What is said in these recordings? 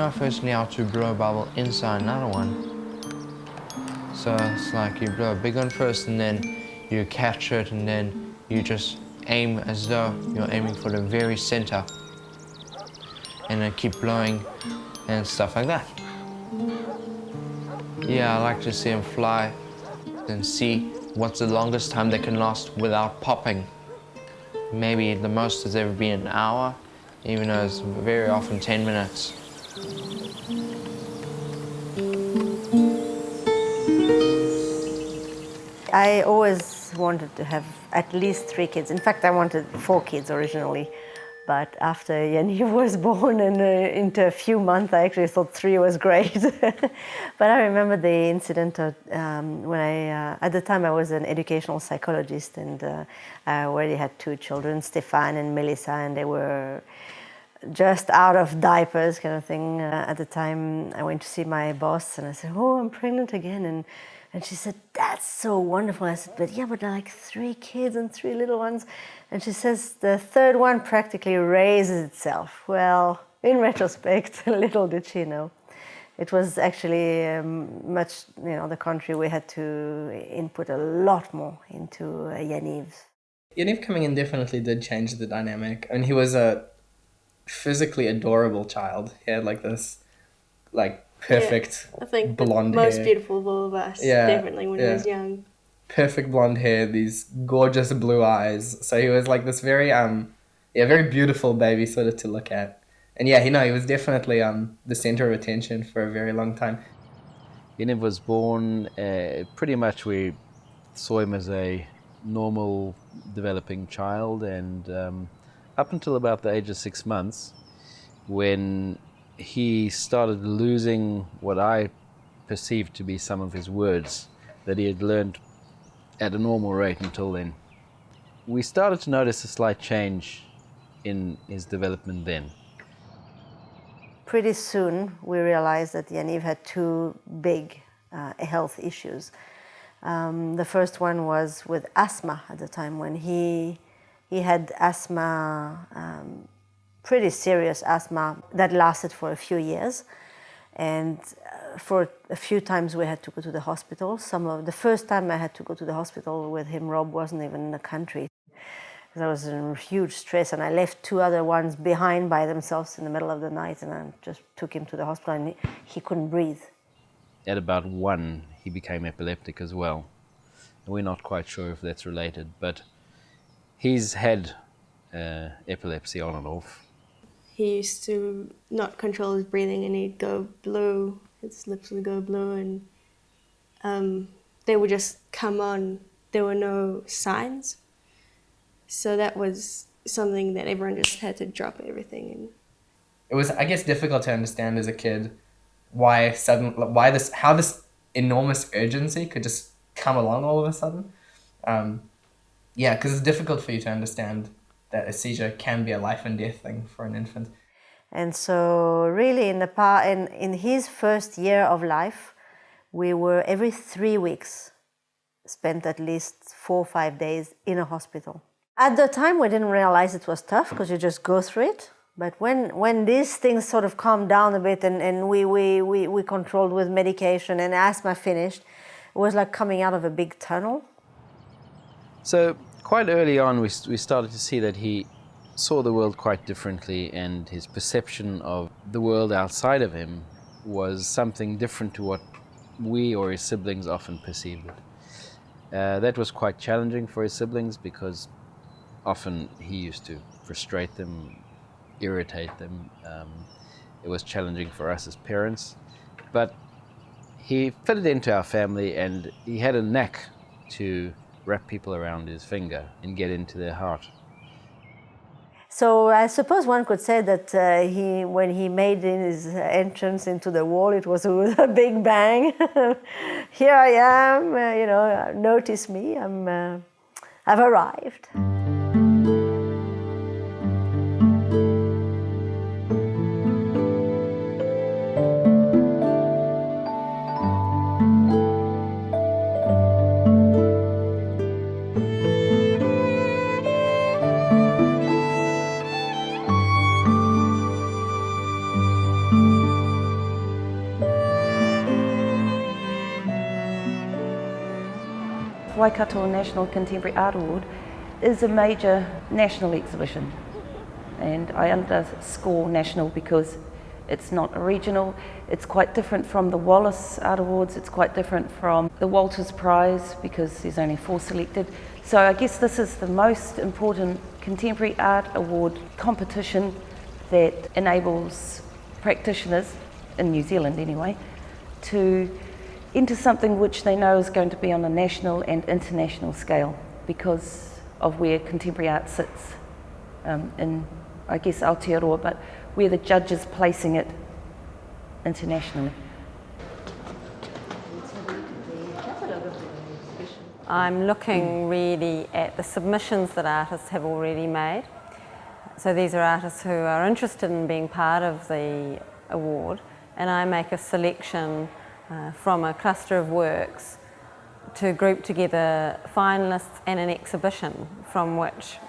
know firstly how to blow a bubble inside another one. So it's like you blow a big one first and then you catch it and then you just aim as though you're aiming for the very center. And then keep blowing and stuff like that. Yeah, I like to see them fly and see what's the longest time they can last without popping. Maybe the most has ever been an hour, even though it's very often 10 minutes. I always wanted to have at least 3 kids. In fact, I wanted 4 kids originally. But after Yaniv was born and into a few months, I actually thought 3 was great. But I remember the incident of, at the time I was an educational psychologist, and I already had 2 children, Stefan and Melissa, and they were just out of diapers kind of thing. At the time I went to see my boss and I said, oh, I'm pregnant again. And she said, that's so wonderful. I said, but yeah, but like 3 kids and 3 little ones. And she says, the 3rd one practically raises itself. Well, in retrospect, little did she know. It was actually much, the contrary. We had to input a lot more into Yaniv. Yaniv coming in definitely did change the dynamic. I mean, he was a physically adorable child. He had like this, perfect I think blonde the most hair. beautiful of all of us, definitely when he was young. Perfect blonde hair, these gorgeous blue eyes. So he was like this very very beautiful baby sort of to look at. And he was definitely the center of attention for a very long time. Yaniv was born, pretty much we saw him as a normal developing child, and up until about the age of 6 months, when he started losing what I perceived to be some of his words that he had learned at a normal rate until then. We started to notice a slight change in his development then. Pretty soon we realized that Yaniv had 2 big health issues. The first one was with asthma at the time, when he had asthma, pretty serious asthma that lasted for a few years, and for a few times we had to go to the hospital. The first time I had to go to the hospital with him, Rob wasn't even in the country. There was a huge stress, and I left 2 other ones behind by themselves in the middle of the night, and I just took him to the hospital, and he couldn't breathe. At about 1, he became epileptic as well. And we're not quite sure if that's related, but he's had epilepsy on and off. He used to not control his breathing, and he'd go blue, his lips would go blue, and they would just come on. There were no signs. So that was something that everyone just had to drop everything in. It was, I guess, difficult to understand as a kid how this enormous urgency could just come along all of a sudden. Because it's difficult for you to understand that a seizure can be a life and death thing for an infant. And so really in his first year of life, we were every 3 weeks spent at least 4 or 5 days in a hospital. At the time, we didn't realize it was tough because you just go through it. But when these things sort of calmed down a bit and we controlled with medication and asthma finished, it was like coming out of a big tunnel. So quite early on, we started to see that he saw the world quite differently, and his perception of the world outside of him was something different to what we or his siblings often perceived it. That was quite challenging for his siblings because often he used to frustrate them, irritate them. It was challenging for us as parents, but he fitted into our family, and he had a knack to wrap people around his finger and get into their heart. So I suppose one could say that when he made his entrance into the wall, it was with a big bang. Here I am, notice me, I've arrived. Waikato National Contemporary Art Award is a major national exhibition, and I underscore national because it's not a regional. It's quite different from the Wallace Art Awards, it's quite different from the Walters Prize because there's only 4 selected. So I guess this is the most important contemporary art award competition that enables practitioners, in New Zealand anyway, to enter something which they know is going to be on a national and international scale because of where contemporary art sits in, I guess, Aotearoa, but where the judge is placing it internationally. I'm looking really at the submissions that artists have already made. So these are artists who are interested in being part of the award, and I make a selection from a cluster of works to group together finalists and an exhibition from which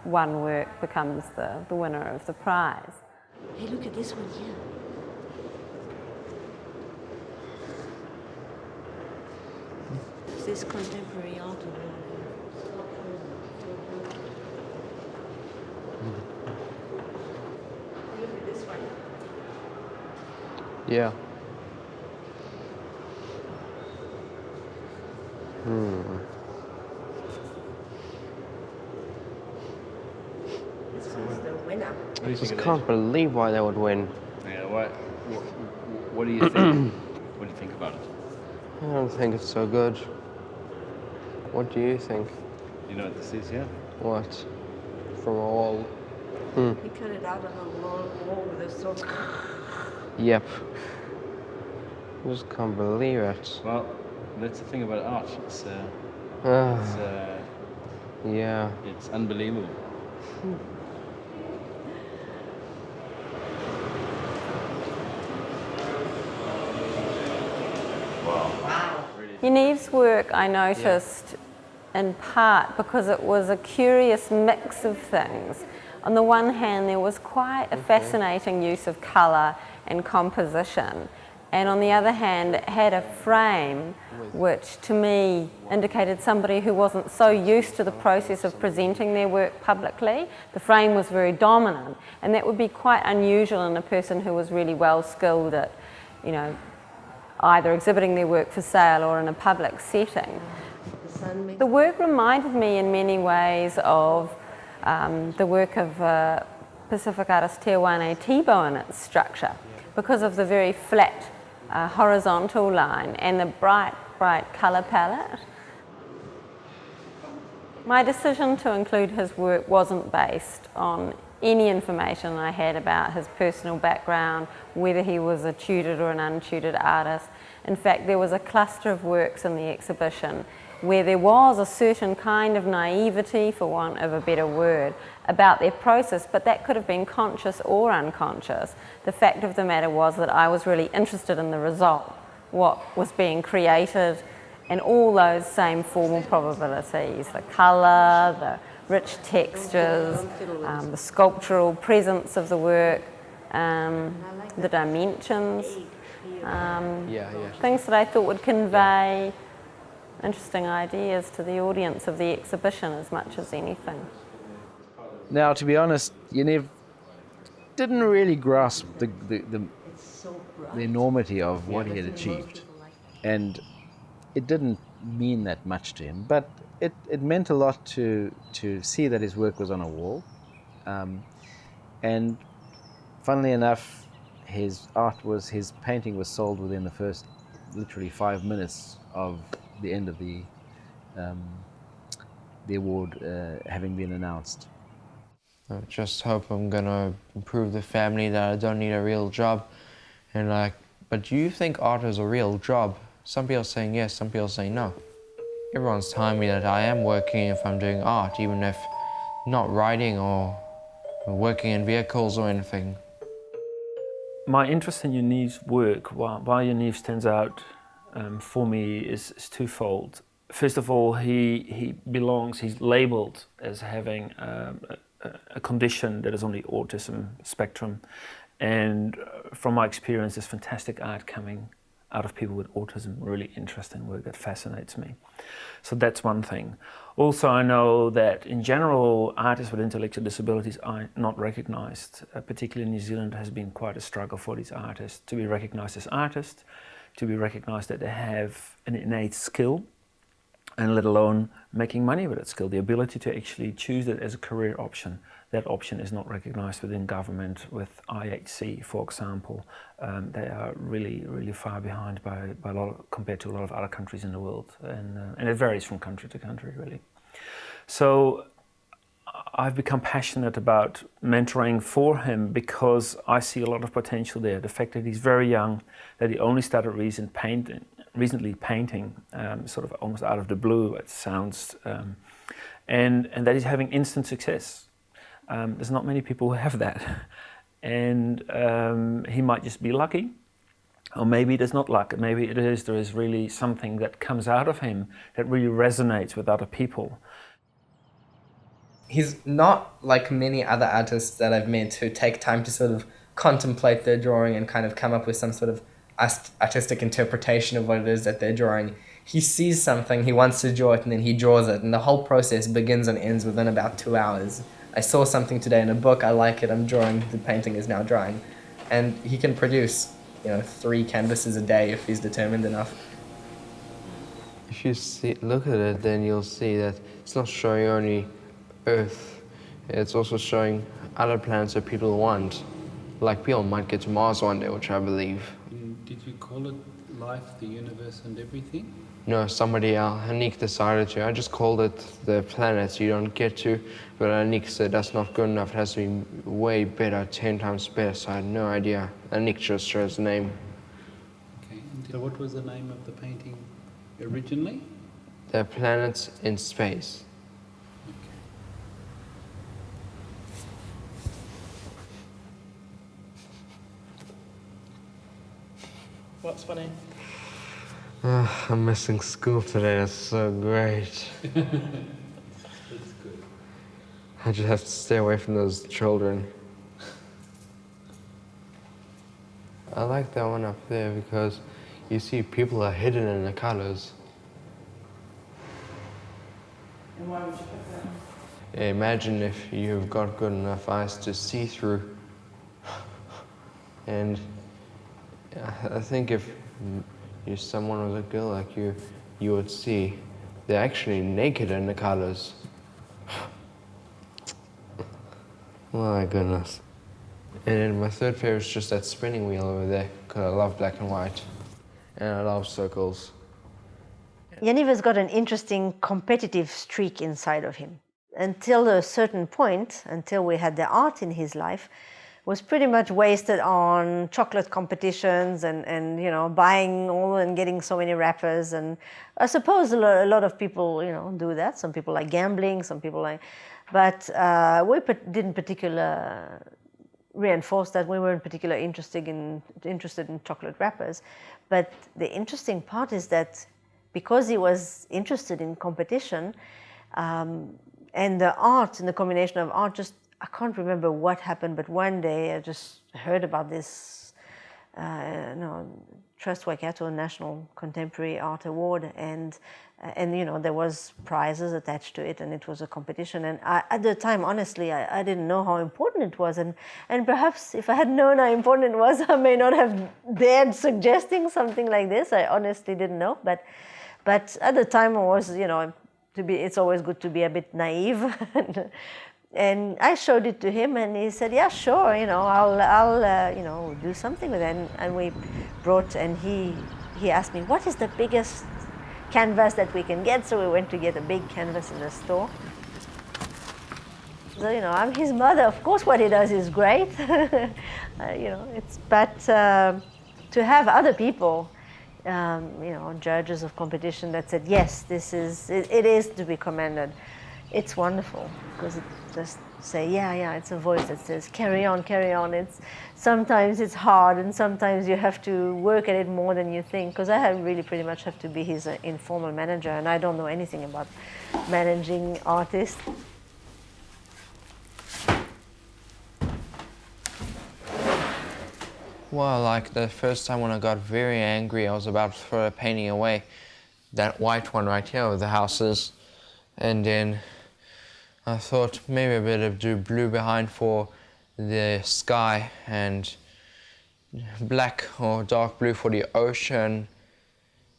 one work becomes the winner of the prize. Hey, look at this one here. This contemporary art award. Look at this one. Yeah. This one's the winner. I just can't believe why they would win. Yeah, what do you think? What do you think about it? I don't think it's so good. What do you think? You know what this is, yeah? What? From a wall? He cut it out on a wall with a saw. Yep. I just can't believe it. Well, that's the thing about art. Yeah. It's unbelievable. Yaniv's work I noticed in part because it was a curious mix of things. On the one hand, there was quite a fascinating use of colour and composition, and on the other hand, it had a frame which to me indicated somebody who wasn't so used to the process of presenting their work publicly. The frame was very dominant, and that would be quite unusual in a person who was really well skilled at, you know, either exhibiting their work for sale or in a public setting. The work reminded me in many ways of the work of Pacific artist Te Wane Tebow in its structure because of the very flat horizontal line and the bright colour palette. My decision to include his work wasn't based on any information I had about his personal background, whether he was a tutored or an untutored artist. In fact, there was a cluster of works in the exhibition where there was a certain kind of naivety, for want of a better word, about their process, but that could have been conscious or unconscious. The fact of the matter was that I was really interested in the result, what was being created, and all those same formal probabilities, the colour, the rich textures, the sculptural presence of the work, the dimensions, things that I thought would convey interesting ideas to the audience of the exhibition as much as anything. Now, to be honest, Yaniv didn't really grasp the enormity of what he had achieved. And it didn't mean that much to him, but it meant a lot to see that his work was on a wall. And funnily enough, his painting was sold within the first literally 5 minutes of the end of the award having been announced. I just hope I'm gonna prove the family that I don't need a real job. And but do you think art is a real job? Some people are saying yes, some people are saying no. Everyone's telling me that I am working if I'm doing art, even if not writing or working in vehicles or anything. My interest in Yaniv's work, why Yaniv stands out for me is twofold. First of all, he's labeled as having a condition that is on the autism spectrum. And from my experience, there's fantastic art coming out of people with autism. Really interesting work that fascinates me. So that's one thing. Also, I know that in general, artists with intellectual disabilities are not recognized. Particularly in New Zealand, it has been quite a struggle for these artists to be recognized as artists, to be recognized that they have an innate skill, and let alone making money with that skill, the ability to actually choose it as a career option. That option is not recognized within government. With IHC, for example, they are really, really far behind by a lot compared to a lot of other countries in the world, and it varies from country to country, really. So I've become passionate about mentoring for him because I see a lot of potential there. The fact that he's very young, that he only started recently painting, sort of almost out of the blue, it sounds, and that he's having instant success. There's not many people who have that. And he might just be lucky, or maybe there's not luck. Maybe there is really something that comes out of him that really resonates with other people. He's not like many other artists that I've met who take time to sort of contemplate their drawing and kind of come up with some sort of artistic interpretation of what it is that they're drawing. He sees something, he wants to draw it, and then he draws it, and the whole process begins and ends within about 2 hours. I saw something today in a book, I like it, I'm drawing, the painting is now drying. And he can produce, 3 canvases a day if he's determined enough. If you look at it, then you'll see that it's not showing only Earth, it's also showing other planets that people want. Like people might get to Mars one day, which I believe. Did you call it life, the universe and everything? No, somebody else, Anik decided to. I just called it the planets you don't get to, but Anik said that's not good enough, it has to be way better, 10 times better, so I had no idea. Anik just chose the name. Okay, so what was the name of the painting originally? The planets in space. What's funny? I'm missing school today, that's so great. That's good. I just have to stay away from those children. I like that one up there because you see people are hidden in the colors. And why would you pick that? Imagine if you've got good enough eyes to see through. And I think if someone was a girl like you, you would see they're actually naked in the colors. My goodness. And then my third favorite is just that spinning wheel over there, because I love black and white. And I love circles. Yaniv has got an interesting competitive streak inside of him. Until a certain point, until we had the art in his life, was pretty much wasted on chocolate competitions and buying all and getting so many wrappers. And I suppose a lot of people, do that. Some people like gambling, some people like, but we didn't particularly reinforce that. We weren't particularly interested in chocolate wrappers. But the interesting part is that because he was interested in competition, and the art and the combination of art, just I can't remember what happened, but one day I just heard about this Trust Waikato National Contemporary Art Award, and there was prizes attached to it, and it was a competition. And at the time, honestly, I didn't know how important it was, and perhaps if I had known how important it was, I may not have dared suggesting something like this. I honestly didn't know, but at the time I was, it's always good to be a bit naive. And I showed it to him, and he said, "Yeah, sure. I'll do something with it." And we brought, and he asked me, "What is the biggest canvas that we can get?" So we went to get a big canvas in the store. So I'm his mother. Of course, what he does is great. To have other people, judges of competition that said, "Yes, it is to be commended." It's wonderful because it just say, yeah, it's a voice that says, carry on. Sometimes it's hard, and sometimes you have to work at it more than you think, because I really pretty much have to be his informal manager, and I don't know anything about managing artists. Well, like the first time when I got very angry, I was about to throw a painting away. That white one right here with the houses. And then I thought maybe I better do blue behind for the sky and black or dark blue for the ocean,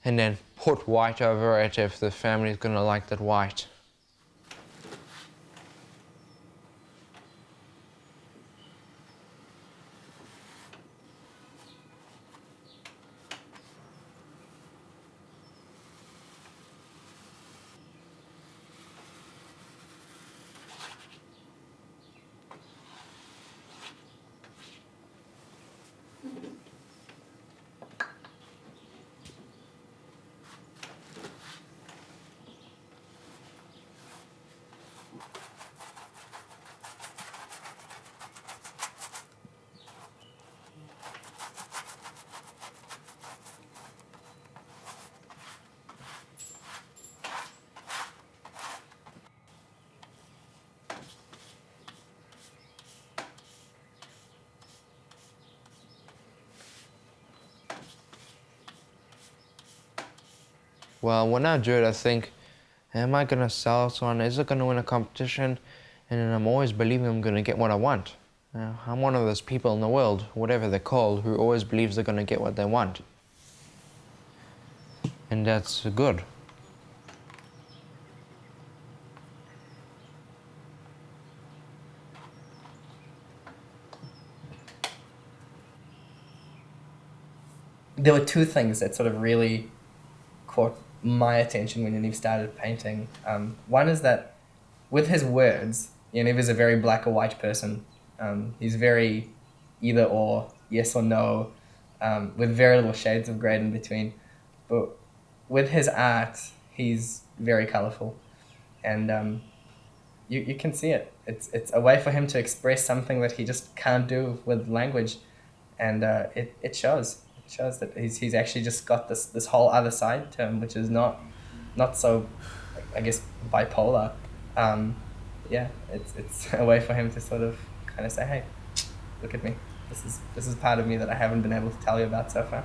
and then put white over it if the family's gonna like that white. Well, when I do it, I think, am I gonna sell this one? Is it gonna win a competition? And then I'm always believing I'm gonna get what I want. I'm one of those people in the world, whatever they're called, who always believes they're gonna get what they want. And that's good. There were two things that sort of really caught my attention when Yaniv started painting. One is that with his words, Yaniv is a very black or white person. He's very either or, yes or no, with very little shades of grey in between. But with his art, he's very colourful. And you can see it. It's a way for him to express something that he just can't do with language. And it shows. It shows that he's actually just got this whole other side to him, which is not so, I guess, bipolar. Yeah, it's a way for him to sort of kind of say, hey, look at me. This is part of me that I haven't been able to tell you about so far.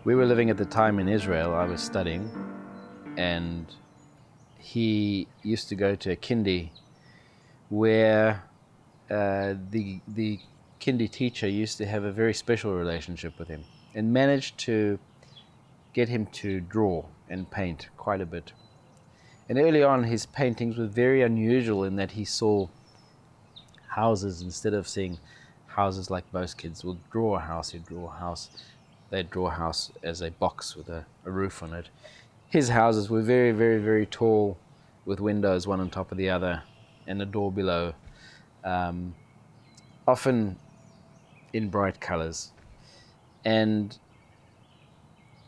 We were living at the time in Israel. I was studying, and he used to go to a kindy where the kindy teacher used to have a very special relationship with him and managed to get him to draw and paint quite a bit. And early on, his paintings were very unusual in that he saw houses instead of seeing houses like most kids would draw a house. He'd draw a house. They'd draw a house as a box with a roof on it. His houses were very, very, very tall, with windows one on top of the other and a door below, often in bright colors. And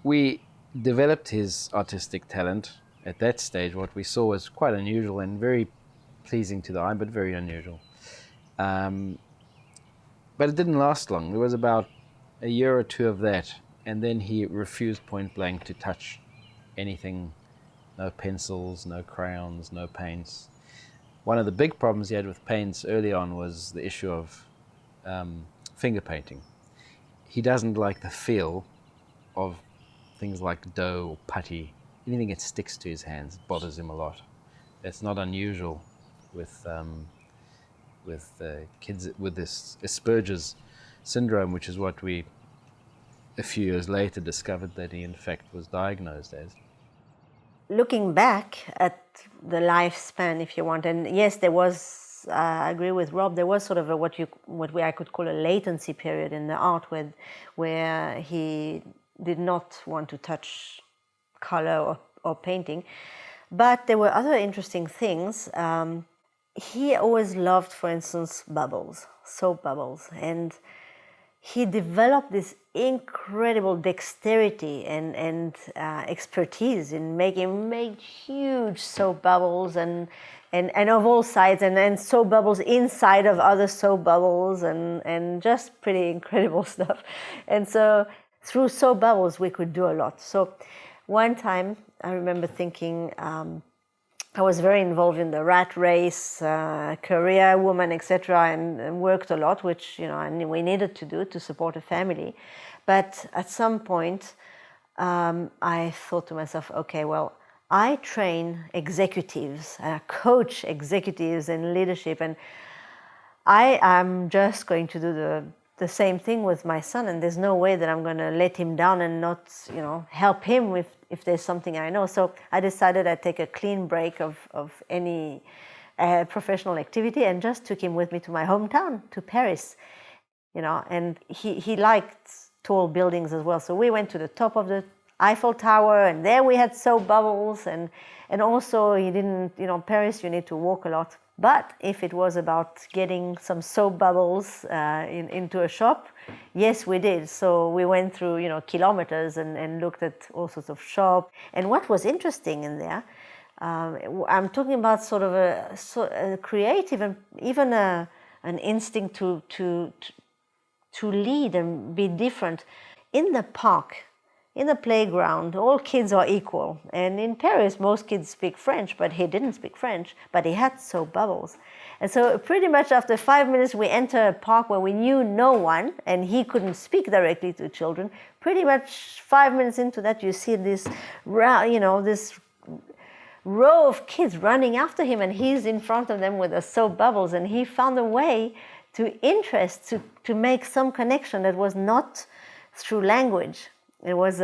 we developed his artistic talent at that stage. What we saw was quite unusual and very pleasing to the eye, but very unusual. But it didn't last long. There was about a year or two of that, and then he refused point blank to touch anything. No pencils, no crayons, no paints. One of the big problems he had with paints early on was the issue of finger painting. He doesn't like the feel of things like dough or putty. Anything that sticks to his hands bothers him a lot. That's not unusual with kids with this Asperger's syndrome, which is what we a few years later discovered that he in fact was diagnosed as. looking back at the lifespan, if you want, and yes, there was, I agree with Rob, there was sort of I could call a latency period in the art where he did not want to touch color or painting. But there were other interesting things. He always loved, for instance, bubbles, soap bubbles, and he developed this incredible dexterity and expertise in making huge soap bubbles and of all sizes, and soap bubbles inside of other soap bubbles, and just pretty incredible stuff. And so through soap bubbles we could do a lot. So one time I remember thinking, I was very involved in the rat race, career woman, etc., and worked a lot, which we needed to do to support a family. But at some point, I thought to myself, okay, well, I train executives, coach executives in leadership, and I am just going to do the same thing with my son, and there's no way that I'm going to let him down and not, help him if there's something I know. So I decided I'd take a clean break of any professional activity and just took him with me to my hometown, to Paris, and he liked tall buildings as well. So we went to the top of the Eiffel Tower, and there we had soap bubbles, and also he didn't, Paris, you need to walk a lot. But if it was about getting some soap bubbles into a shop, yes, we did. So we went through, kilometers and looked at all sorts of shops. And what was interesting in there, I'm talking about sort of a creative and even an instinct to lead and be different. In the park, in the playground, all kids are equal. And in Paris, most kids speak French, but he didn't speak French, but he had soap bubbles. And so pretty much after 5 minutes, we enter a park where we knew no one, and he couldn't speak directly to children. Pretty much 5 minutes into that, you see this row of kids running after him, and he's in front of them with the soap bubbles, and he found a way to make some connection that was not through language. It was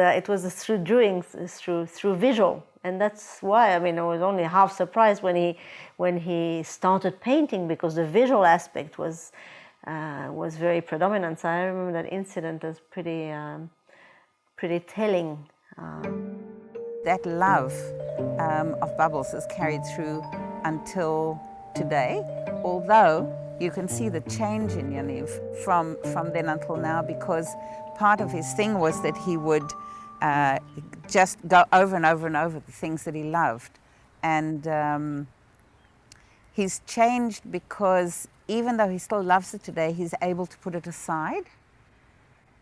through drawing, through visual, and that's why I was only half surprised when he started painting, because the visual aspect was very predominant. So I remember that incident as pretty telling. That love of bubbles is carried through until today, although you can see the change in Yaniv from then until now, because part of his thing was that he would just go over and over and over the things that he loved. And he's changed because even though he still loves it today, he's able to put it aside.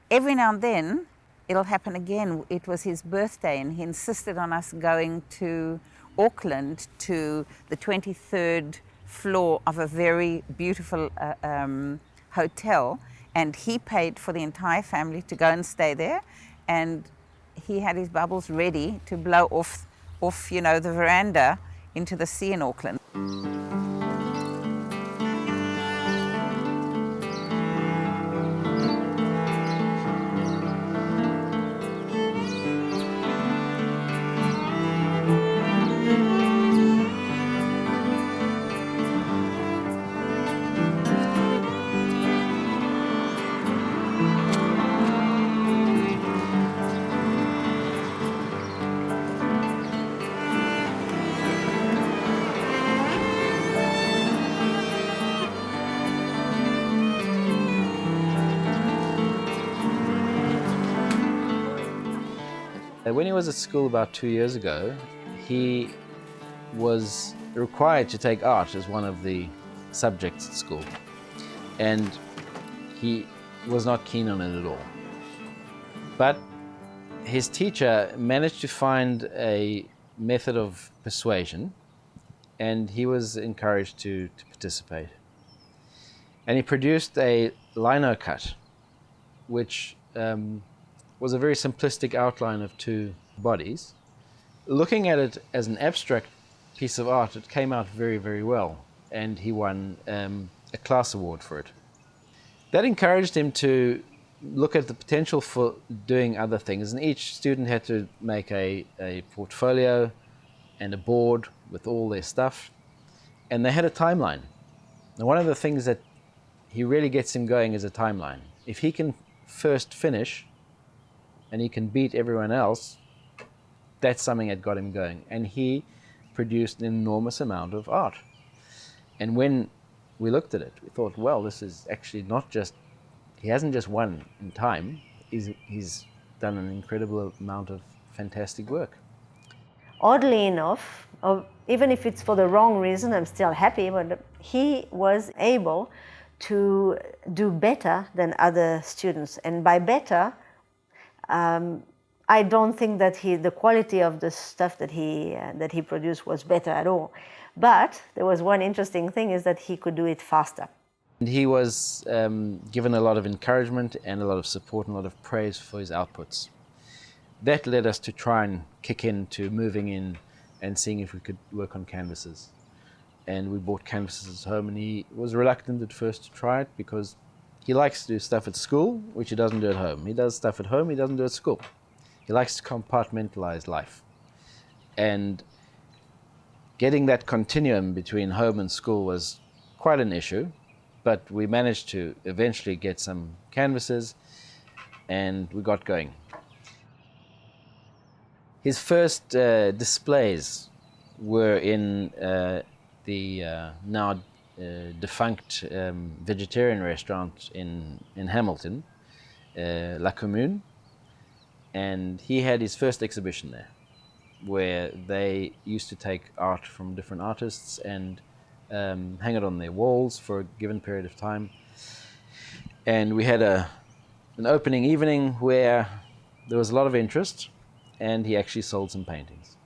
Every now and then, it'll happen again. It was his birthday, and he insisted on us going to Auckland to the 23rd floor of a very beautiful hotel, and he paid for the entire family to go and stay there, and he had his bubbles ready to blow off the veranda into the sea in Auckland. When he was at school about 2 years ago, he was required to take art as one of the subjects at school, and he was not keen on it at all. But his teacher managed to find a method of persuasion, and he was encouraged to participate. And he produced a lino cut, which was a very simplistic outline of two bodies. Looking at it as an abstract piece of art, it came out very, very well, and he won a class award for it. That encouraged him to look at the potential for doing other things, and each student had to make a portfolio and a board with all their stuff, and they had a timeline. Now, one of the things that he really gets him going is a timeline. If he can first finish and he can beat everyone else, that's something that got him going. And he produced an enormous amount of art. And when we looked at it, we thought, well, this is actually not just, he hasn't just won in time, he's done an incredible amount of fantastic work. Oddly enough, even if it's for the wrong reason, I'm still happy, but he was able to do better than other students. And by better, I don't think that the quality of the stuff that he produced was better at all. But there was one interesting thing, is that he could do it faster. And he was given a lot of encouragement and a lot of support and a lot of praise for his outputs. That led us to try and kick into moving in and seeing if we could work on canvases. And we bought canvases home, and he was reluctant at first to try it because he likes to do stuff at school, which he doesn't do at home. He does stuff at home, he doesn't do at school. He likes to compartmentalize life. And getting that continuum between home and school was quite an issue, but we managed to eventually get some canvases and we got going. His first displays were in the now defunct vegetarian restaurant in Hamilton, La Commune, and he had his first exhibition there, where they used to take art from different artists and hang it on their walls for a given period of time. And we had an opening evening where there was a lot of interest, and he actually sold some paintings.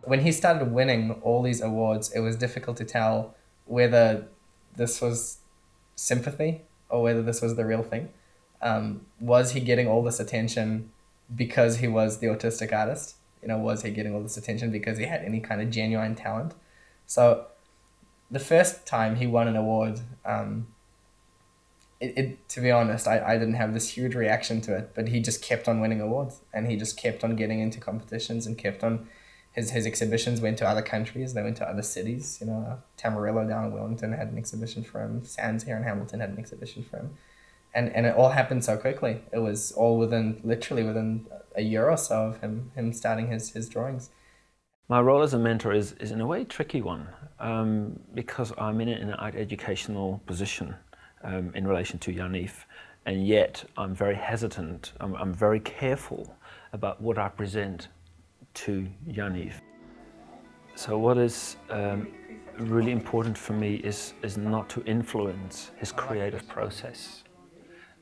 When he started winning all these awards, it was difficult to tell whether this was sympathy or whether this was the real thing. Was he getting all this attention because he was the autistic artist? Was he getting all this attention because he had any kind of genuine talent? So the first time he won an award, to be honest, I didn't have this huge reaction to it, but he just kept on winning awards, and he just kept on getting into competitions and kept on, his exhibitions went to other countries, they went to other cities. Tamarillo down in Wellington had an exhibition for him, Sands here in Hamilton had an exhibition for him. And it all happened so quickly. It was all literally within a year or so of him starting his drawings. My role as a mentor is in a way a tricky one, because I'm in an educational position in relation to Yaniv, and yet I'm very hesitant, I'm very careful about what I present to Yaniv. So what is really important for me is not to influence his creative process,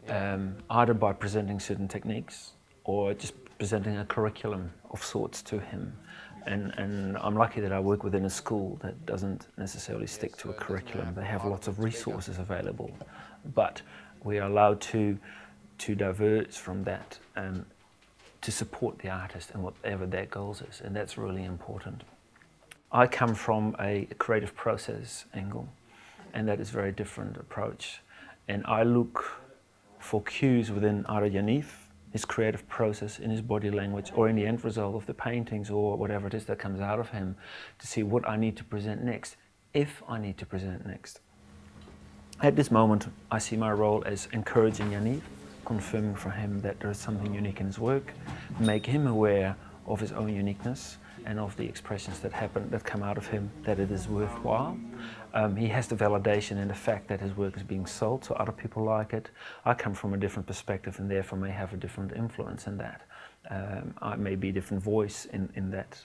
either by presenting certain techniques or just presenting a curriculum of sorts to him. And I'm lucky that I work within a school that doesn't necessarily stick to a curriculum. They have lots of resources available, but we are allowed to diverge from that to support the artist and whatever their goals is, and that's really important. I come from a creative process angle, and that is a very different approach. And I look for cues within either Yaniv, his creative process, in his body language, or in the end result of the paintings or whatever it is that comes out of him, to see what I need to present next, if I need to present next. At this moment, I see my role as encouraging Yaniv, confirming for him that there is something unique in his work, make him aware of his own uniqueness and of the expressions that come out of him, that it is worthwhile. He has the validation in the fact that his work is being sold, so other people like it. I come from a different perspective and therefore may have a different influence in that. I may be a different voice in that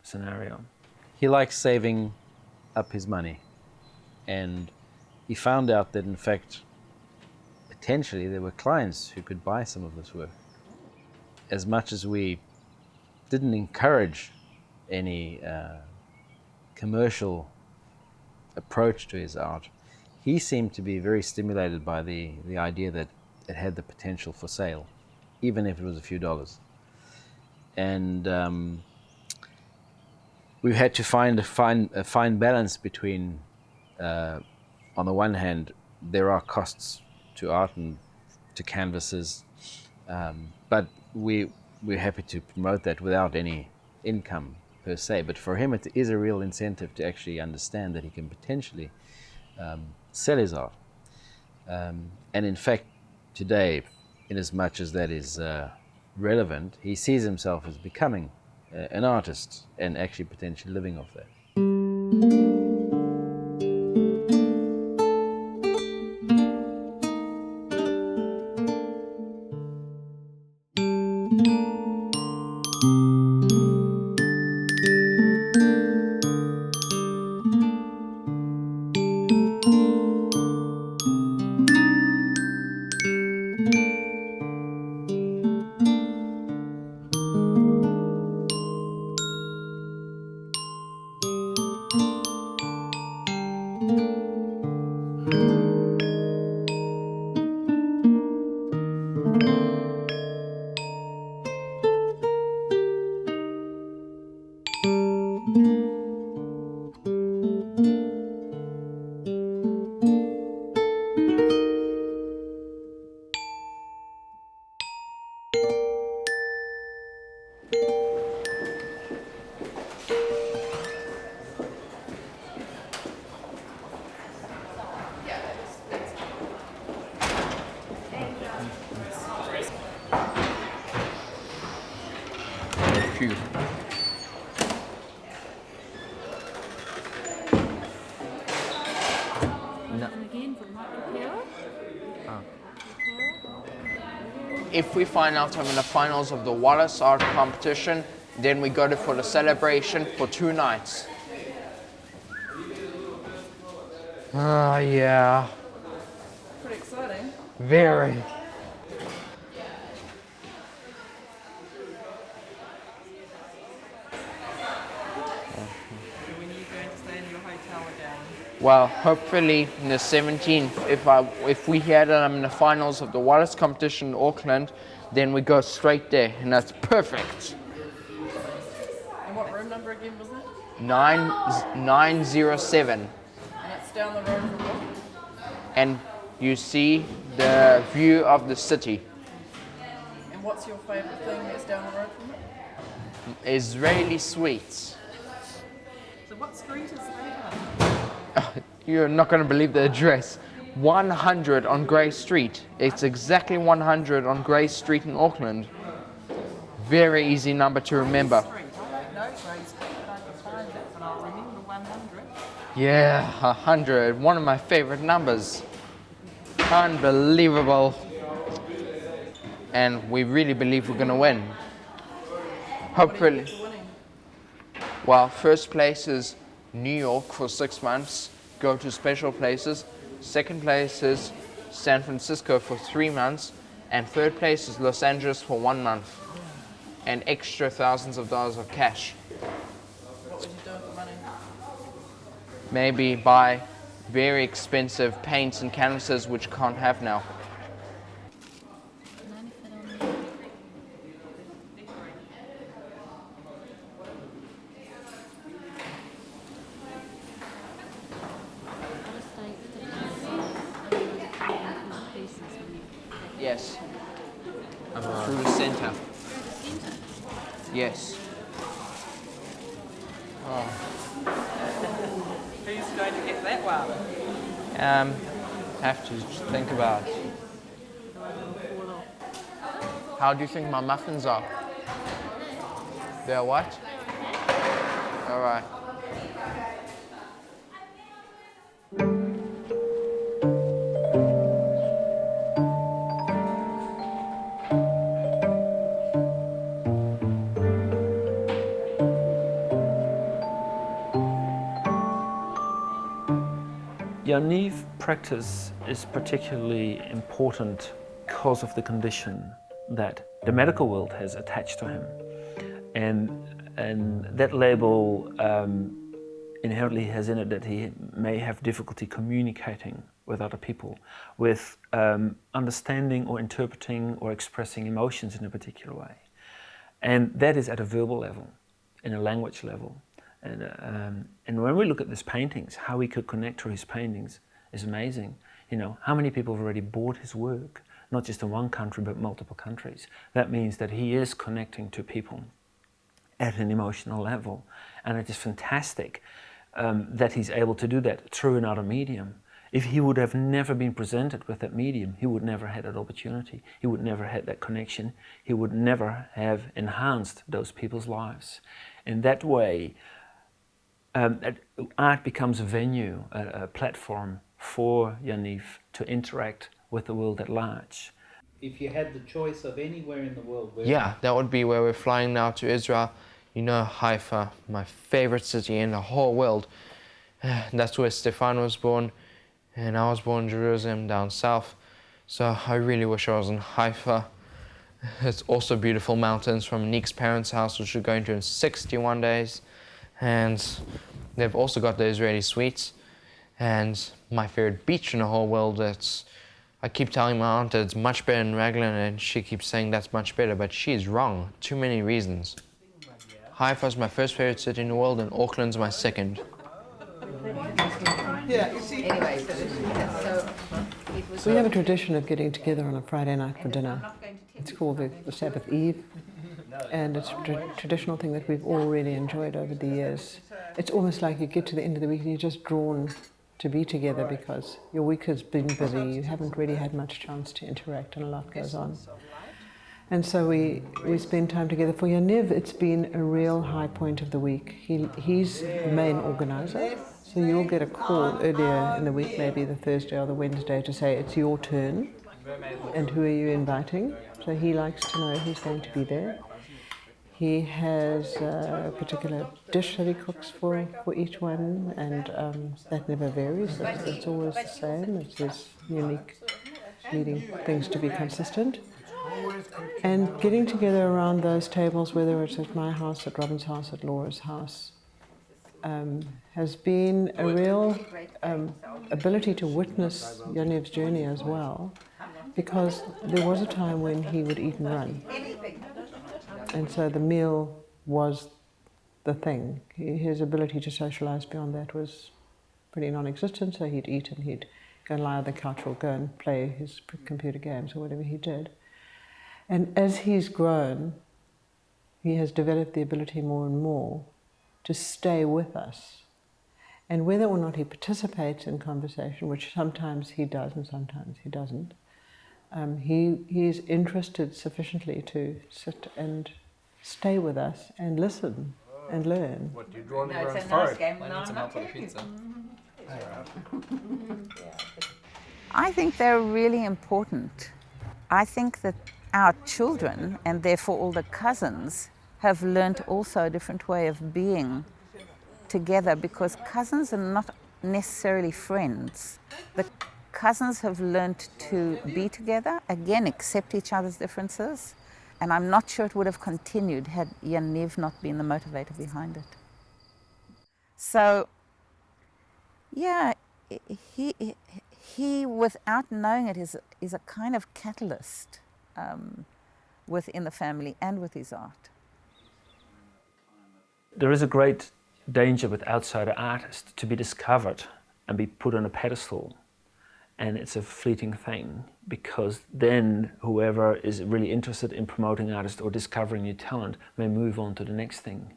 scenario. He likes saving up his money, and he found out that in fact potentially there were clients who could buy some of this work. As much as we didn't encourage any commercial approach to his art, he seemed to be very stimulated by the idea that it had the potential for sale, even if it was a few dollars. And we've had to find a fine balance between, on the one hand, there are costs to art and to canvases, but we're happy to promote that without any income per se, but for him it is a real incentive to actually understand that he can potentially sell his art. And in fact, today, in as much as that is relevant, he sees himself as becoming an artist and actually potentially living off that. Phew. No. If we find out I'm in the finals of the Wallace Art Competition, then we go to for the celebration for 2 nights. Yeah. Pretty exciting. Very. When are you going to stay in your hotel again? Well, hopefully in the 17th, if we hear that I'm in the finals of the Wallace competition in Auckland, then we go straight there, and that's perfect. And what room number again was that? 907. And it's down the road from what? And you see the view of the city. And what's your favourite thing that's down the road from it? Israeli sweets. So what street is that on? You're not going to believe the address. 100 on Grey Street. It's exactly 100 on Grey Street in Auckland. Very easy number to remember. Street. I don't know Grey Street, but I can find it, but I'll remember 100. Yeah, 100. One of my favorite numbers. Unbelievable. And we really believe we're going to win. Hopefully. Well, first place is New York for 6 months. Go to special places. Second place is San Francisco for 3 months. And third place is Los Angeles for 1 month. And extra thousands of dollars of cash. What would you do with the money? Maybe buy very expensive paints and canvases which can't have now. Yes. Through the center. Yes. Oh. Who's going to get that one? Have to think about. How do you think my muffins are? They're what? All right. Yaniv practice is particularly important because of the condition that the medical world has attached to him. And that label inherently has in it that he may have difficulty communicating with other people, with understanding or interpreting or expressing emotions in a particular way. And that is at a verbal level, in a language level. And when we look at his paintings, how he could connect to his paintings is amazing. You know, how many people have already bought his work, not just in one country, but multiple countries. That means that he is connecting to people. at an emotional level. And it is fantastic that he's able to do that through another medium. If he would have never been presented with that medium, he would never have that opportunity. He would never have that connection. He would never have enhanced those people's lives. In that way, art becomes a venue, a platform for Yaniv to interact with the world at large. If you had the choice of anywhere in the world, where Yeah, that would be where we're flying now, to Israel. You know, Haifa, my favorite city in the whole world. That's where Stefan was born, and I was born in Jerusalem down south. So I really wish I was in Haifa. It's also beautiful mountains from Nick's parents' house, which we're going to in 61 days. And they've also got the Israeli sweets. And my favorite beach in the whole world, I keep telling my aunt that it's much better in Raglan, and she keeps saying that's much better, but she's wrong. Too many reasons. Haifa's my first favorite city in the world, and Auckland's my second. We have a tradition of getting together on a Friday night for dinner. It's called the Sabbath Eve, and it's a traditional thing that we've all really enjoyed over the years. It's almost like you get to the end of the week and you're just drawn to be together because your week has been busy, you haven't really had much chance to interact, and a lot goes on. And so we spend time together. For Yaniv, it's been a real high point of the week. He's the main organizer, so you'll get a call earlier in the week, maybe the Thursday or the Wednesday, to say it's your turn, and who are you inviting? So he likes to know who's going to be there. He has a particular dish that he cooks for each one, and that never varies. It's always the same. It's his unique needing things to be consistent. And getting together around those tables, whether it's at my house, at Robin's house, at Laura's house, has been a real ability to witness Yaniv's journey as well, because there was a time when he would eat and run. And so the meal was the thing. His ability to socialize beyond that was pretty non-existent, so he'd eat and he'd go and lie on the couch or go and play his computer games or whatever he did. And as he's grown, he has developed the ability more and more to stay with us. And whether or not he participates in conversation, which sometimes he does and sometimes he doesn't, he's interested sufficiently to sit and stay with us and listen and learn. What, you draw on everyone's forehead? I need some help with the pizza. I think they're really important. I think that our children, and therefore all the cousins, have learnt also a different way of being together, because cousins are not necessarily friends. The cousins have learnt to be together, again, accept each other's differences, and I'm not sure it would have continued had Yaniv not been the motivator behind it. So, yeah, he without knowing it, is a kind of catalyst within the family and with his art. There is a great danger with outsider artists to be discovered and be put on a pedestal. And it's a fleeting thing, because then whoever is really interested in promoting artists or discovering new talent may move on to the next thing.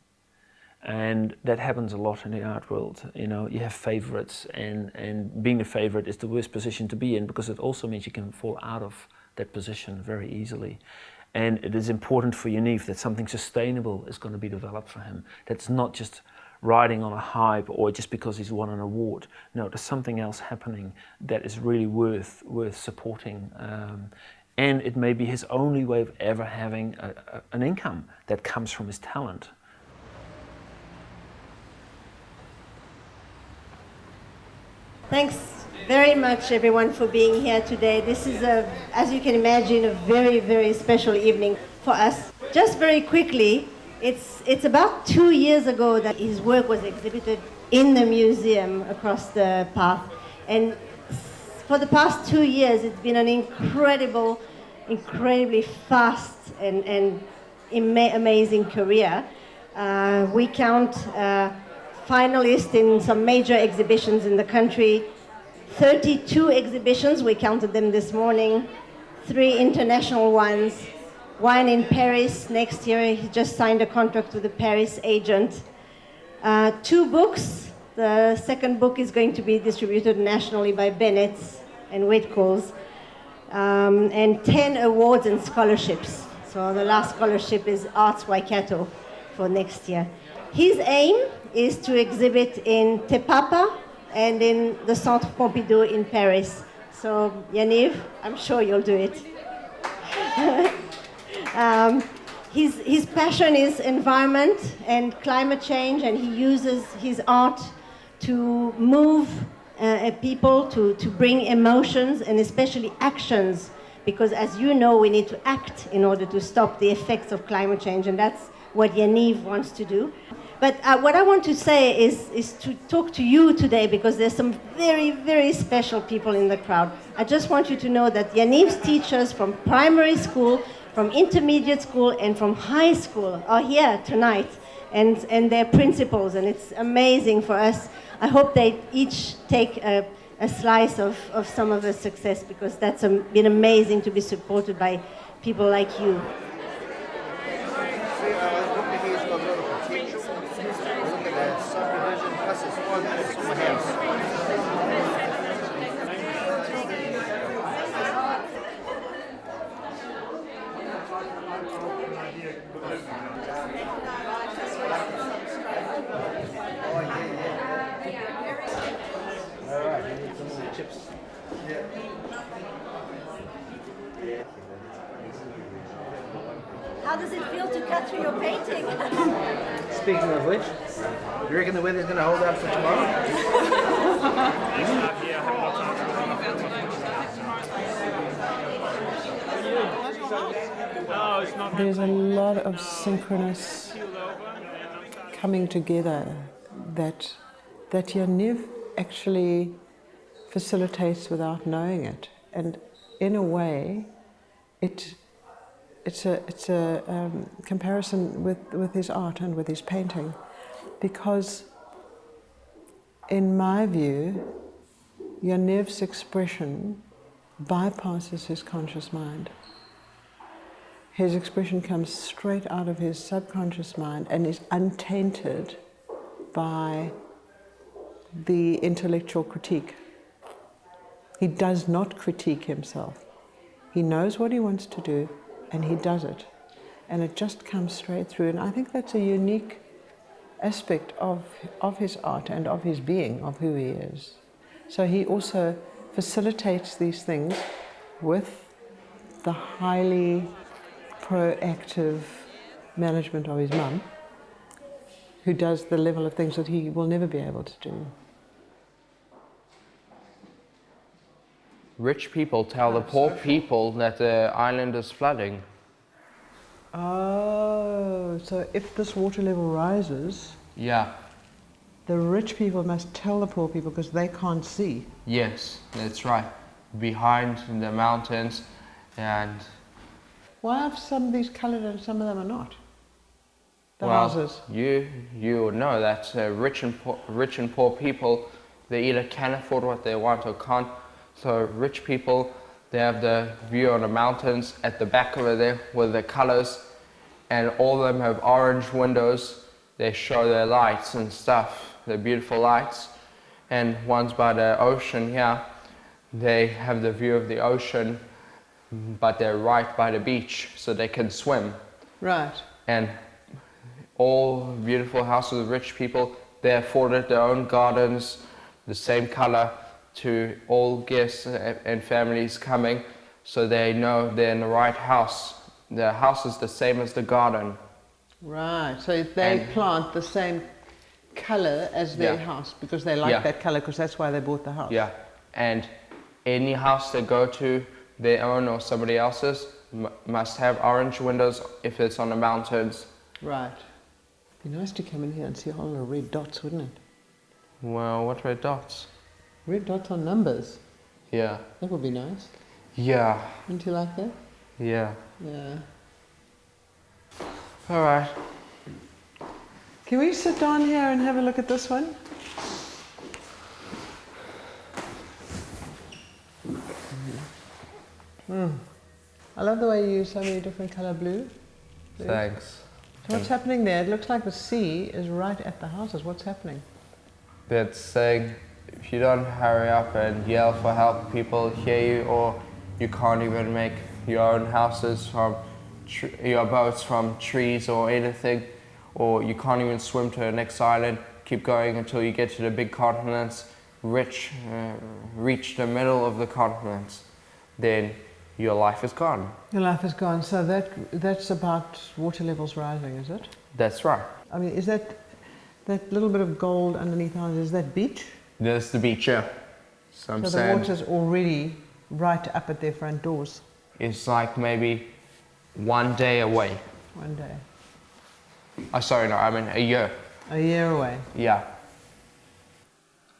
And that happens a lot in the art world. You know, you have favorites, and being a favorite is the worst position to be in, because it also means you can fall out of that position very easily. And it is important for Yaniv that something sustainable is going to be developed for him. That's not just riding on a hype or just because he's won an award. No, there's something else happening that is really worth supporting. And it may be his only way of ever having an income that comes from his talent. Thanks very much, everyone, for being here today. This is, as you can imagine, a very, very special evening for us. Just very quickly, it's about 2 years ago that his work was exhibited in the museum across the path. And for the past 2 years, it's been an incredibly fast and amazing career. We count finalists in some major exhibitions in the country, 32 exhibitions, we counted them this morning, 3 international ones, one in Paris next year. He just signed a contract with the Paris agent. 2 books. The second book is going to be distributed nationally by Bennett's and Whitcoulls. And 10 awards and scholarships. So the last scholarship is Arts Waikato for next year. His aim is to exhibit in Te Papa and in the Centre Pompidou in Paris. So Yaniv, I'm sure you'll do it. His passion is environment and climate change, and he uses his art to move people, to bring emotions and especially actions, because as you know, we need to act in order to stop the effects of climate change, and that's what Yaniv wants to do. But what I want to say is to talk to you today, because there's some very, very special people in the crowd. I just want you to know that Yaniv's teachers from primary school, from intermediate school, and from high school are here tonight, and their principals, and it's amazing for us. I hope they each take a slice of some of the success, because that's been amazing to be supported by people like you. How does it feel to cut through your painting? Speaking of which, do you reckon the weather's going to hold out for tomorrow? There's a lot of synchronous coming together that Yaniv actually facilitates without knowing it, and in a way, it's a comparison with his art and with his painting, because in my view, Yaniv's expression bypasses his conscious mind. His expression comes straight out of his subconscious mind and is untainted by the intellectual critique. He does not critique himself. He knows what he wants to do, and he does it. And it just comes straight through. And I think that's a unique aspect of his art and of his being, of who he is. So he also facilitates these things with the highly proactive management of his mum, who does the level of things that he will never be able to do. Rich people tell the poor people that the island is flooding. Oh, so if this water level rises, Yeah. the rich people must tell the poor people because they can't see. Yes, that's right. Behind the mountains, and Why are some of these coloured and some of them are not? The well, houses. you would know that rich and poor people, they either can afford what they want or can't. So rich people, they have the view on the mountains at the back over there with the colours, and all of them have orange windows. They show their lights and stuff, the beautiful lights. And ones by the ocean here, they have the view of the ocean, but they're right by the beach, so they can swim. Right. And all beautiful houses of rich people, they afforded their own gardens, the same color, to all guests and families coming, so they know they're in the right house. The house is the same as the garden. Right, so they plant the same colour as their house because they like that colour, because that's why they bought the house. Yeah, and any house they go to, their own or somebody else's, must have orange windows if it's on the mountains. Right. It'd be nice to come in here and see a whole lot of red dots, wouldn't it? Well, what red dots? Red dots on numbers. Yeah. That would be nice. Yeah. Wouldn't you like that? Yeah. Yeah. All right. Can we sit down here and have a look at this one? I love the way you use so many different colour blue. Thanks. So what's happening there? It looks like the sea is right at the houses. What's happening? That's saying if you don't hurry up and yell for help, people hear you, or you can't even make your own houses from your boats from trees or anything, or you can't even swim to the next island. Keep going until you get to the big continents, reach the middle of the continents. Then your life is gone. Your life is gone. So that's about water levels rising, is it? That's right. I mean, is that little bit of gold underneath ours, is that beach? There's the beach, yeah. Some so sand. The water's already right up at their front doors. It's like maybe 1 day away. 1 day. Oh, sorry, no, I mean a year. A year away. Yeah.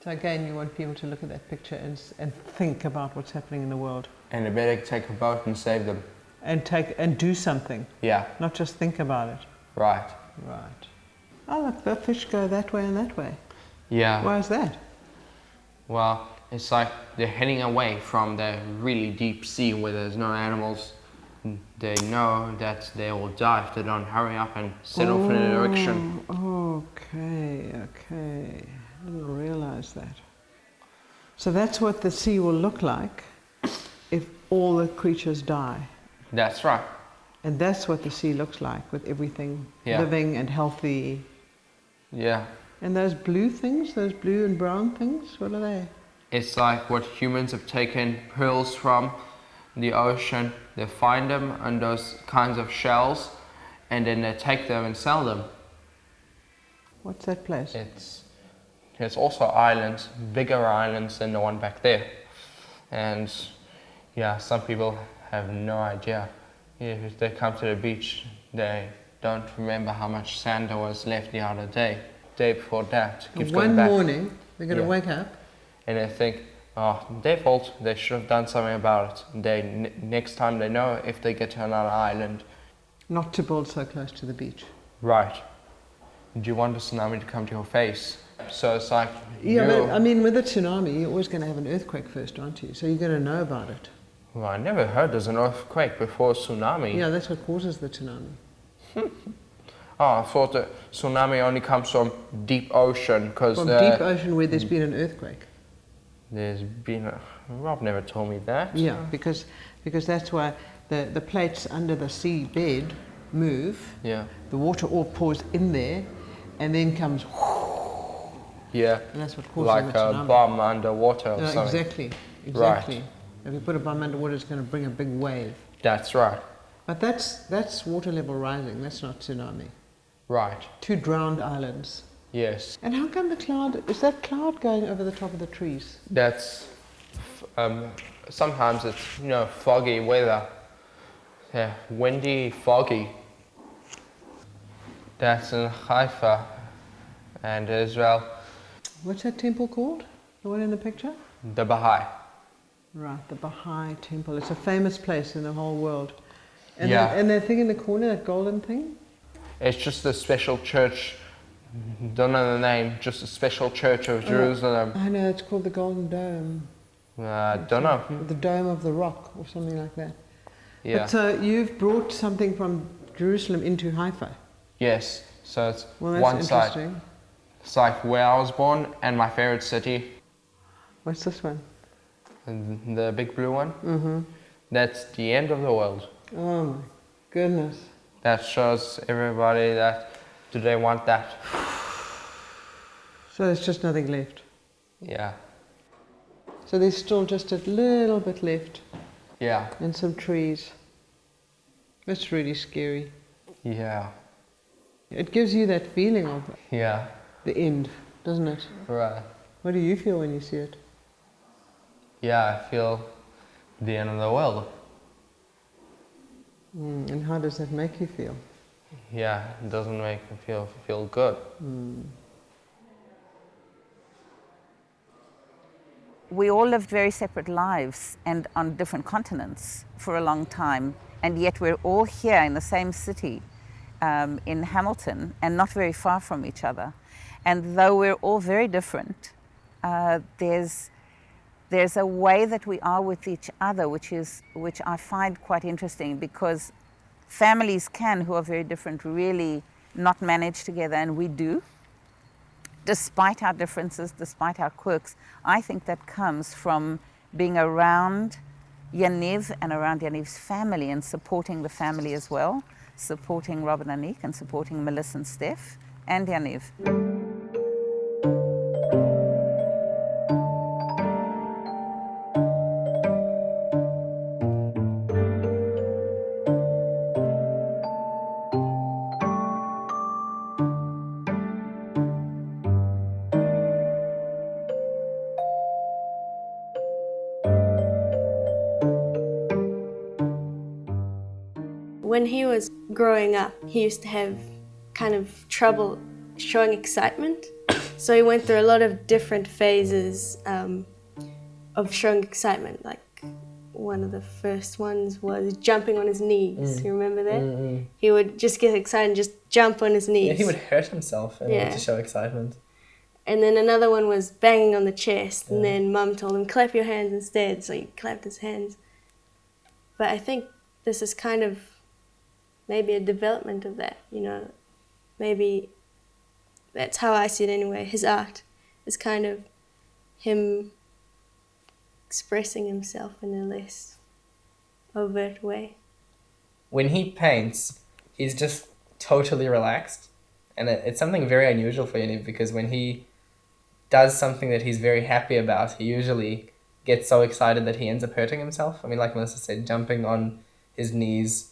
So again, you want people to look at that picture and think about what's happening in the world. And they better take a boat and save them. And do something. Yeah. Not just think about it. Right. Right. Oh, look, the fish go that way and that way. Yeah. Why is that? Well, it's like they're heading away from the really deep sea where there's no animals. They know that they will die if they don't hurry up and set off in a direction. Okay. I didn't realize that. So that's what the sea will look like if all the creatures die. That's right. And that's what the sea looks like with everything living and healthy. Yeah. And those blue things, those blue and brown things, what are they? It's like what humans have taken pearls from the ocean. They find them on those kinds of shells, and then they take them and sell them. What's that place? It's also islands, bigger islands than the one back there. And yeah, some people have no idea. If they come to the beach, they don't remember how much sand there was left the other day. Day before that. One morning, they're going to wake up. And they think, oh, their fault, they should have done something about it. Next time they know if they get to another island. Not to build so close to the beach. Right. Do you want the tsunami to come to your face? So it's like... Yeah, but I mean, with a tsunami, you're always going to have an earthquake first, aren't you? So you're going to know about it. Well, I never heard there's an earthquake before a tsunami. Yeah, that's what causes the tsunami. Oh, I thought the tsunami only comes from deep ocean because from deep ocean where there's been an earthquake. There's been a... Rob never told me that. Yeah, because that's why the plates under the sea bed move. Yeah. The water all pours in there and then comes... Yeah. And that's what causes like the tsunami. A bomb underwater or something. Exactly. Right. If you put a bomb underwater, it's going to bring a big wave. That's right. But that's water level rising. That's not tsunami. Right. 2 drowned islands. Yes. And how come the cloud, is that cloud going over the top of the trees? That's, sometimes it's, foggy weather. Yeah, windy, foggy. That's in Haifa and Israel. What's that temple called? The one in the picture? The Baha'i. Right, the Baha'i temple. It's a famous place in the whole world. And yeah. And that thing in the corner, that golden thing? It's just a special church. Don't know the name, just a special church of Jerusalem. I know, it's called the Golden Dome. Don't know. The Dome of the Rock or something like that. Yeah. But so you've brought something from Jerusalem into Haifa? Yes, so it's well, that's one side. Interesting. It's like where I was born and my favorite city. What's this one? The big blue one? Mm-hmm. That's the end of the world. Oh my goodness. That shows everybody that do they want that. So there's just nothing left? Yeah. So there's still just a little bit left? Yeah. And some trees. That's really scary. Yeah. It gives you that feeling of the end, doesn't it? Right. What do you feel when you see it? Yeah, I feel the end of the world. And how does that make you feel? Yeah, it doesn't make me feel good. We all lived very separate lives and on different continents for a long time, and yet we're all here in the same city in Hamilton and not very far from each other. And though we're all very different, there's there's a way that we are with each other, which I find quite interesting, because families can, who are very different, really not manage together, and we do. Despite our differences, despite our quirks, I think that comes from being around Yaniv and around Yaniv's family and supporting the family as well, supporting Rob and Anik and supporting Melissa and Steph and Yaniv. When he was growing up, he used to have kind of trouble showing excitement. So he went through a lot of different phases of showing excitement. Like one of the first ones was jumping on his knees. You remember that? He would just get excited and just jump on his knees. Yeah, he would hurt himself in order to show excitement. And then another one was banging on the chest, and then Mum told him, clap your hands instead, so he clapped his hands. But I think this is kind of maybe a development of that, you know. Maybe that's how I see it anyway. His art is kind of him expressing himself in a less overt way. When he paints, he's just totally relaxed. And it's something very unusual for Yaniv, because when he does something that he's very happy about, he usually gets so excited that he ends up hurting himself. I mean, like Melissa said, jumping on his knees,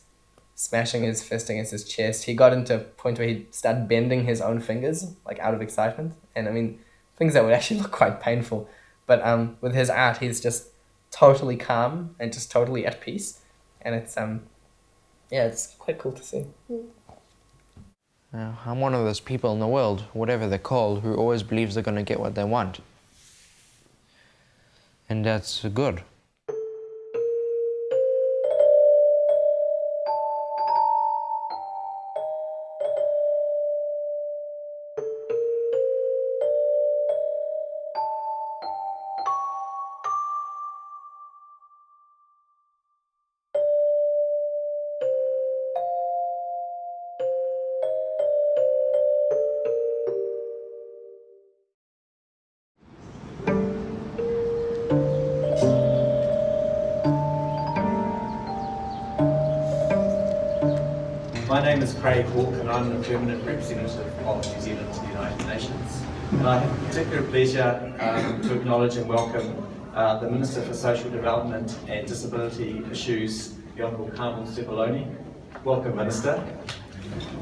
smashing his fist against his chest. He got into a point where he'd start bending his own fingers, like out of excitement. And I mean, things that would actually look quite painful. But with his art, he's just totally calm and just totally at peace. And it's, it's quite cool to see. I'm one of those people in the world, whatever they're called, who always believes they're going to get what they want. And that's good. My name is Craig Hawke and I'm the permanent representative of New Zealand to the United Nations. And I have particular pleasure to acknowledge and welcome the Minister for Social Development and Disability Issues, the Honourable Carmel Cepoloni. Welcome, Minister.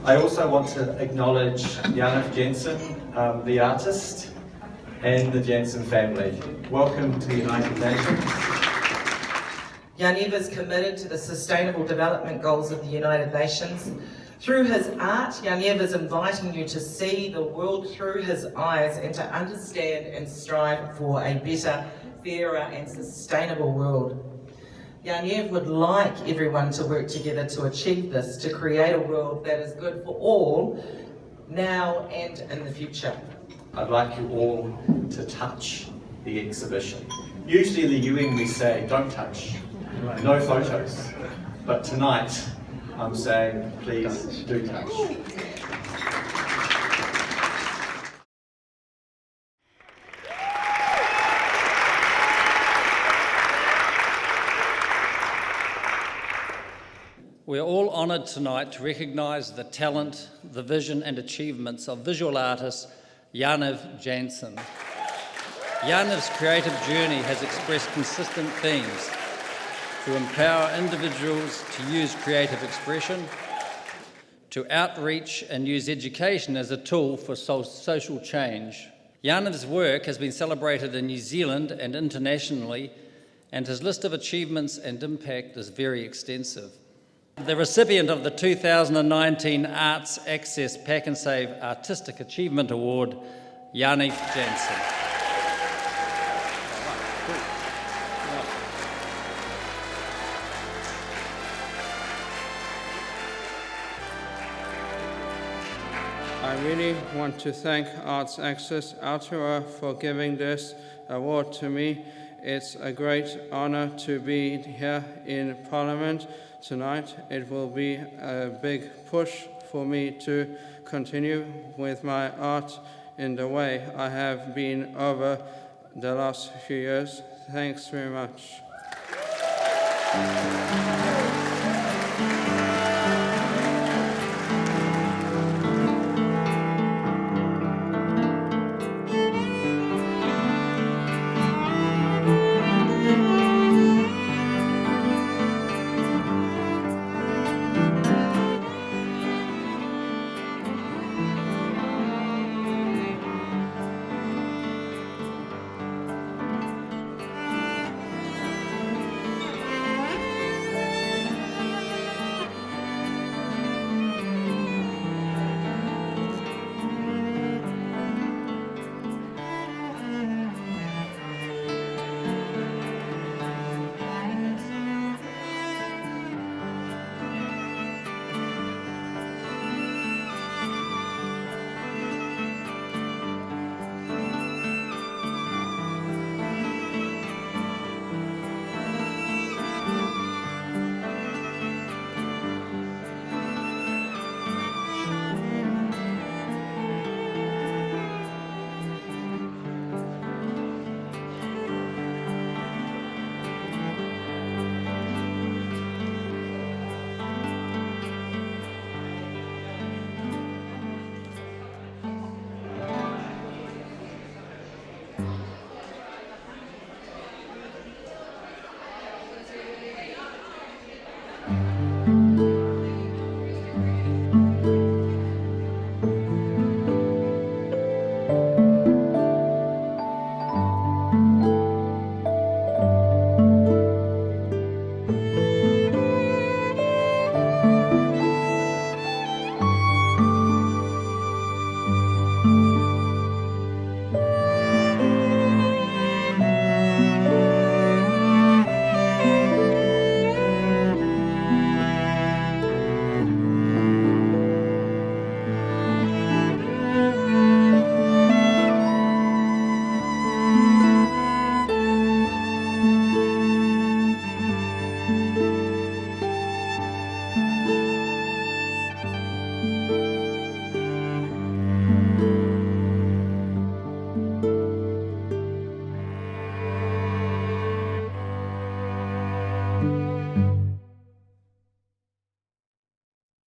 I also want to acknowledge Yaniv Jensen, the artist, and the Jensen family. Welcome to the United Nations. Yaniv is committed to the Sustainable Development Goals of the United Nations. Through his art, Yaniv is inviting you to see the world through his eyes and to understand and strive for a better, fairer and sustainable world. Yaniv would like everyone to work together to achieve this, to create a world that is good for all, now and in the future. I'd like you all to touch the exhibition. Usually in the UN we say, don't touch. No photos, but tonight I'm saying please do touch. We are all honoured tonight to recognise the talent, the vision and achievements of visual artist Yaniv Jensen. Yaniv's creative journey has expressed consistent themes to empower individuals to use creative expression, to outreach and use education as a tool for social change. Yaniv's work has been celebrated in New Zealand and internationally, and his list of achievements and impact is very extensive. The recipient of the 2019 Arts Access Pack and Save Artistic Achievement Award, Yaniv Jensen. I really want to thank Arts Access Aotearoa for giving this award to me It's a great honor to be here in Parliament tonight. It will be a big push for me to continue with my art in the way I have been over the last few years. Thanks very much.